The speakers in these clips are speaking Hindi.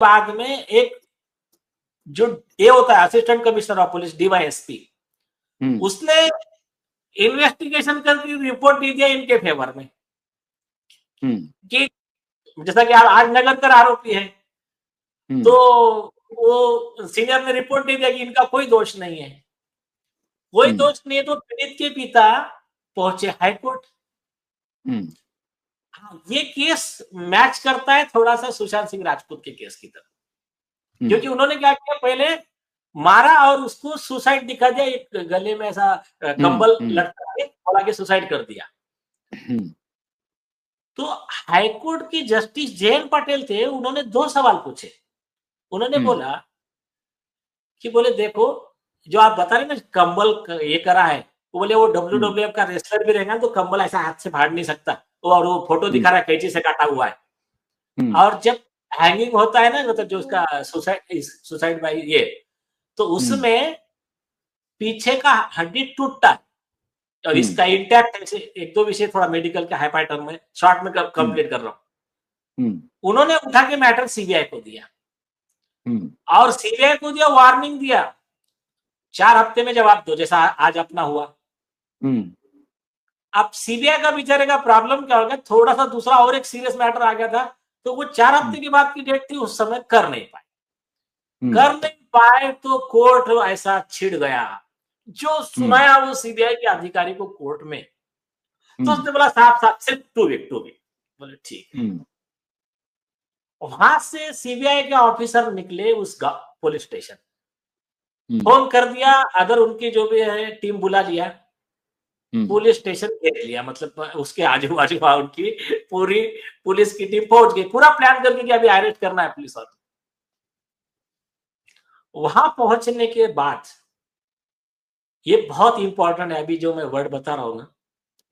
बाद में एक जो ये होता है assistant commissioner of police DYSP, उसने इन्वेस्टिगेशन करके रिपोर्ट दी दिया इनके फेवर में कि जैसा कि आज नगर आरोपी है, तो वो सीनियर ने रिपोर्ट दे दिया कि इनका कोई दोष नहीं है। कोई दोष नहीं है तो पीड़ित के पिता पहुंचे हाईकोर्ट। ये केस मैच करता है थोड़ा सा सुशांत सिंह राजपूत के केस की तरफ, क्योंकि उन्होंने क्या किया, पहले मारा और उसको सुसाइड दिखा दिया, एक गले में ऐसा कंबल लटका के बोला के सुसाइड कर दिया। तो हाईकोर्ट की जस्टिस जयंत पटेल थे, उन्होंने 2 सवाल पूछे। उन्होंने बोला कि बोले देखो जो आप बता रहे ना कंबल ये करा है, वो बोले वो WWF का रेसलर भी रहेगा तो कंबल ऐसा हाथ से फाड़ नहीं सकता, और वो फोटो दिखा रहा है कैंची से काटा हुआ है। और जब हैंगिंग होता है ना, मतलब जो उसका सुसाइड बाय ये, तो उसमें पीछे का हड्डी टूटता है और इसका इंटैक्ट है। 1-2 विषय थोड़ा मेडिकल के हाई टर्म में शॉर्ट में कंप्लीट कर रहा हूं। उन्होंने उठा के मैटर सीबीआई को दिया और सीबीआई को दिया, वार्निंग दिया 4 हफ्ते में जवाब दो, जैसा आज अपना हुआ। अब सीबीआई का बेचारे का प्रॉब्लम क्या हो गया, थोड़ा सा दूसरा और एक सीरियस मैटर आ गया था, तो वो 4 हफ्ते की बाद की डेट थी, उस समय कर नहीं पाए तो कोर्ट ऐसा छिड़ गया, जो सुनाया वो सीबीआई के अधिकारी को कोर्ट में, तो उसने बोला साफ सिर्फ 2 वीक। बोले ठीक है। वहां से सीबीआई के ऑफिसर निकले उस पुलिस स्टेशन, फोन कर दिया, अगर उनकी जो भी है टीम बुला लिया, पुलिस स्टेशन घेर लिया, मतलब उसके आजू बाजू उनकी पूरी पुलिस की टीम पहुंच गई, पूरा प्लान करके कि अभी अरेस्ट करना है पुलिस वालों। वहां पहुंचने के बाद ये बहुत इंपॉर्टेंट है, अभी जो मैं वर्ड बता रहा हूं ना,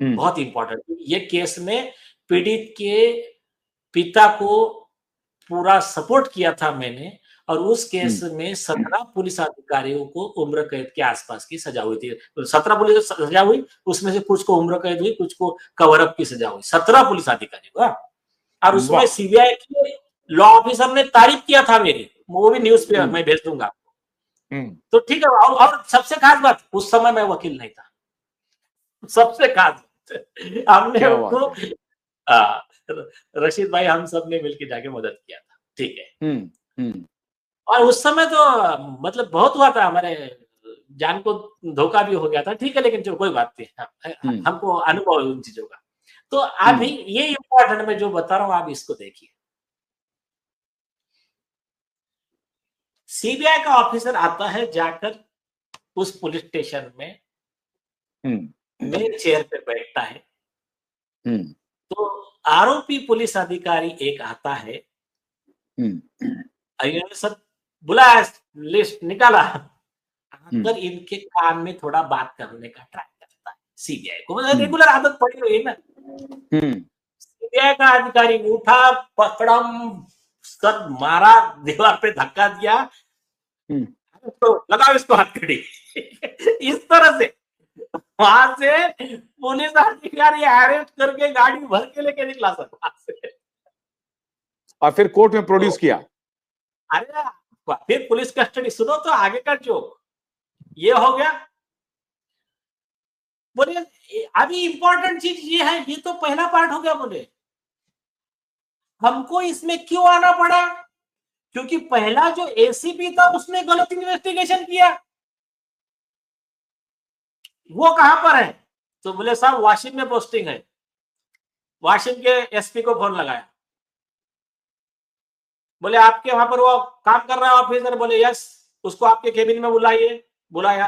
बहुत इंपॉर्टेंट। ये केस में पीड़ित के पिता को पूरा सपोर्ट किया था मैंने, और उस केस में 17 पुलिस अधिकारियों को उम्र कैद के आसपास की सजा हुई थी। 17 पुलिस सजा हुई, उसमें से कुछ को उम्र कैद हुई, कुछ को कवर अप की सजा हुई, 17 पुलिस अधिकारियों का। और उसमें सीबीआई के लॉ ऑफिसर ने तारीफ किया था मेरी, वो भी न्यूज पे मैं भेज दूंगा। तो ठीक है। और सबसे खास बात, उस समय मैं वकील नहीं था, सबसे खास हमने उनको रशीद भाई हम सब ने मिलकर जाके मदद किया था। ठीक है। और उस समय तो मतलब बहुत हुआ था, हमारे जान को धोखा भी हो गया था। ठीक है, लेकिन जो कोई बात नहीं, हमको अनुभव है उन चीजों का। तो अभी ये इम्पोर्टेंट मैं जो बता रहा हूं, आप इसको देखिए। सीबीआई का ऑफिसर आता है, जाकर उस पुलिस स्टेशन में मेन चेयर पे बैठता है। तो आरोपी पुलिस अधिकारी एक आता है, सब बुलाया, लिस्ट निकाला, आकर इनके कान में थोड़ा बात करने का ट्राई करता है। सीबीआई को मतलब रेगुलर आदत पड़ी हुई है ना। सीबीआई का अधिकारी उठा, पकड़म सर मारा, दीवार पे धक्का दिया, तो लगाओ इसको हथकड़ी। इस तरह से वहां से पुलिस अधिकारी अरेस्ट करके गाड़ी भर के लेके निकला सर वहां से, और फिर कोर्ट में प्रोड्यूस किया। अरे फिर पुलिस कस्टडी। सुनो तो आगे का जोक ये हो गया। बोले अभी इंपॉर्टेंट चीज ये है, ये तो पहला पार्ट हो गया। बोले हमको इसमें क्यों आना पड़ा, क्योंकि पहला जो एसीपी था उसने गलत इन्वेस्टिगेशन किया। वो कहां पर है, तो बोले साहब वाशिंग में पोस्टिंग है। वाशिंग के एसपी को फोन लगाया, बोले आपके वहां पर वो काम कर रहा है ऑफिसर। बोले यस, उसको आपके केबिन में बुलाइए। बुलाया,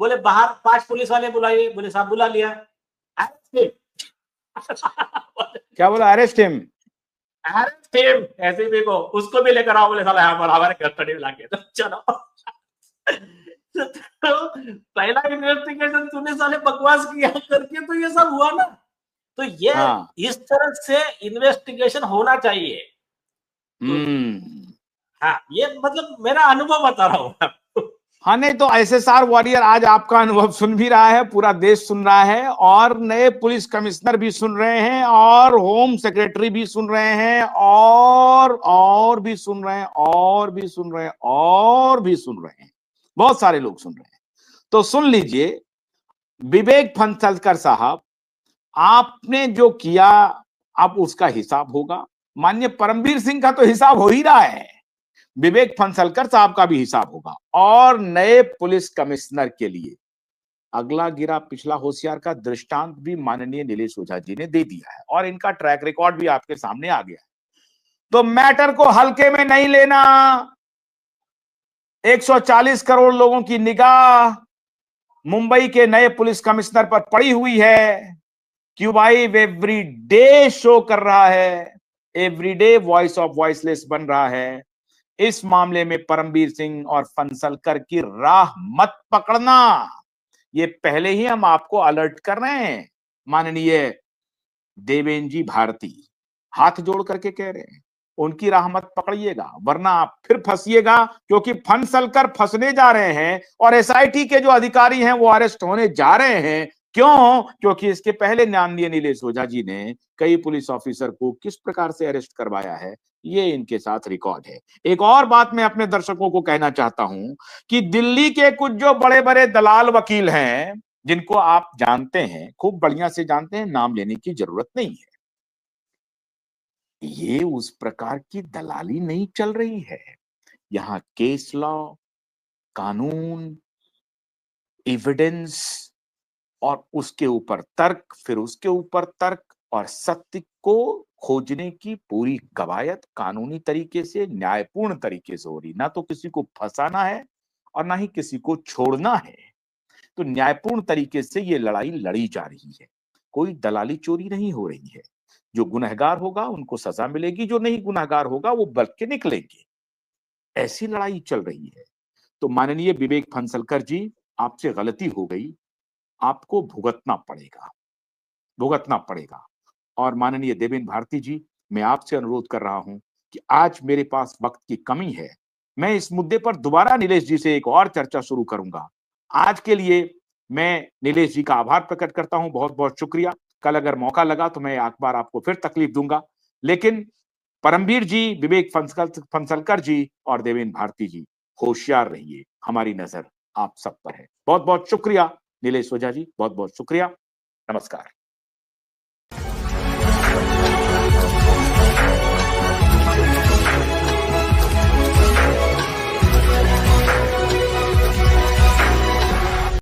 बोले बाहर 5 पुलिस वाले बुलाइए। बोले साहब बुला लिया। क्या बोला, arrest him. Arrest him, ACP को, उसको भी लेकर आओ। बोले साला यहाँ पर हमारे कस्टडी में लाके, तो चलो। तो पहला इन्वेस्टिगेशन तूने साले बकवास किया करके तो ये सब हुआ ना। तो ये इस तरह से इन्वेस्टिगेशन होना चाहिए। हाँ, ये मतलब मेरा अनुभव बता रहा हूँ आपको। हाँ, नहीं तो एसएसआर वॉरियर आज आपका अनुभव सुन भी रहा है, पूरा देश सुन रहा है, और नए पुलिस कमिश्नर भी सुन रहे हैं, और होम सेक्रेटरी भी सुन रहे हैं, और भी सुन रहे हैं, और भी सुन रहे हैं, और भी सुन रहे हैं, बहुत सारे लोग सुन रहे हैं। तो सुन लीजिए, विवेक फणसलकर साहब, आपने जो किया अब उसका हिसाब होगा। माननीय परमवीर सिंह का तो हिसाब हो ही रहा है, विवेक फणसलकर साहब का भी हिसाब होगा। और नए पुलिस कमिश्नर के लिए अगला गिरा पिछला होशियार का दृष्टांत भी माननीय नीलेश ओझा जी ने दे दिया है, और इनका ट्रैक रिकॉर्ड भी आपके सामने आ गया है। तो मैटर को हल्के में नहीं लेना। 140 करोड़ लोगों की निगाह मुंबई के नए पुलिस कमिश्नर पर पड़ी हुई है। क्यूबाई एवरी डे शो कर रहा है, एवरीडे वॉइस ऑफ वॉइसलेस बन रहा है। इस मामले में परमवीर सिंह और फणसलकर की राह मत पकड़ना, ये पहले ही हम आपको अलर्ट कर रहे हैं। माननीय देवेंद्र जी भारती हाथ जोड़ करके कह रहे हैं, उनकी राह मत पकड़िएगा, वरना आप फिर फंसिएगा, क्योंकि फणसलकर फंसने जा रहे हैं और एसआईटी के जो अधिकारी हैं वो अरेस्ट होने जा रहे हैं। क्यों? क्योंकि इसके पहले माननीय नीलेश ओझा जी ने कई पुलिस ऑफिसर को किस प्रकार से अरेस्ट करवाया है, ये इनके साथ रिकॉर्ड है। एक और बात मैं अपने दर्शकों को कहना चाहता हूं कि दिल्ली के कुछ जो बड़े बड़े दलाल वकील हैं, जिनको आप जानते हैं, खूब बढ़िया से जानते हैं, नाम लेने की जरूरत नहीं है, ये उस प्रकार की दलाली नहीं चल रही है। यहां केस लॉ, कानून, एविडेंस, और उसके ऊपर तर्क, फिर उसके ऊपर तर्क, और सत्य को खोजने की पूरी कवायद कानूनी तरीके से, न्यायपूर्ण तरीके से हो रही। ना तो किसी को फंसाना है और ना ही किसी को छोड़ना है। तो न्यायपूर्ण तरीके से ये लड़ाई लड़ी जा रही है, कोई दलाली चोरी नहीं हो रही है। जो गुनहगार होगा उनको सजा मिलेगी, जो नहीं गुनहगार होगा वो बच के निकलेंगे। ऐसी लड़ाई चल रही है। तो माननीय विवेक फणसलकर जी, आपसे गलती हो गई, आपको भुगतना पड़ेगा, भुगतना पड़ेगा। और माननीय देवेंद्र भारती जी, मैं आपसे अनुरोध कर रहा हूं कि आज मेरे पास वक्त की कमी है, मैं इस मुद्दे पर दोबारा नीलेश जी से एक और चर्चा शुरू करूंगा। आज के लिए मैं नीलेश जी का आभार प्रकट करता हूं, बहुत बहुत शुक्रिया। कल अगर मौका लगा तो मैं एक बार आपको फिर तकलीफ दूंगा, लेकिन परमवीर जी, विवेक फणसलकर जी और देवेंद्र भारती जी, होशियार रहिए, हमारी नजर आप सब पर है। बहुत बहुत शुक्रिया नीलेश ओझा जी, बहुत बहुत शुक्रिया। नमस्कार।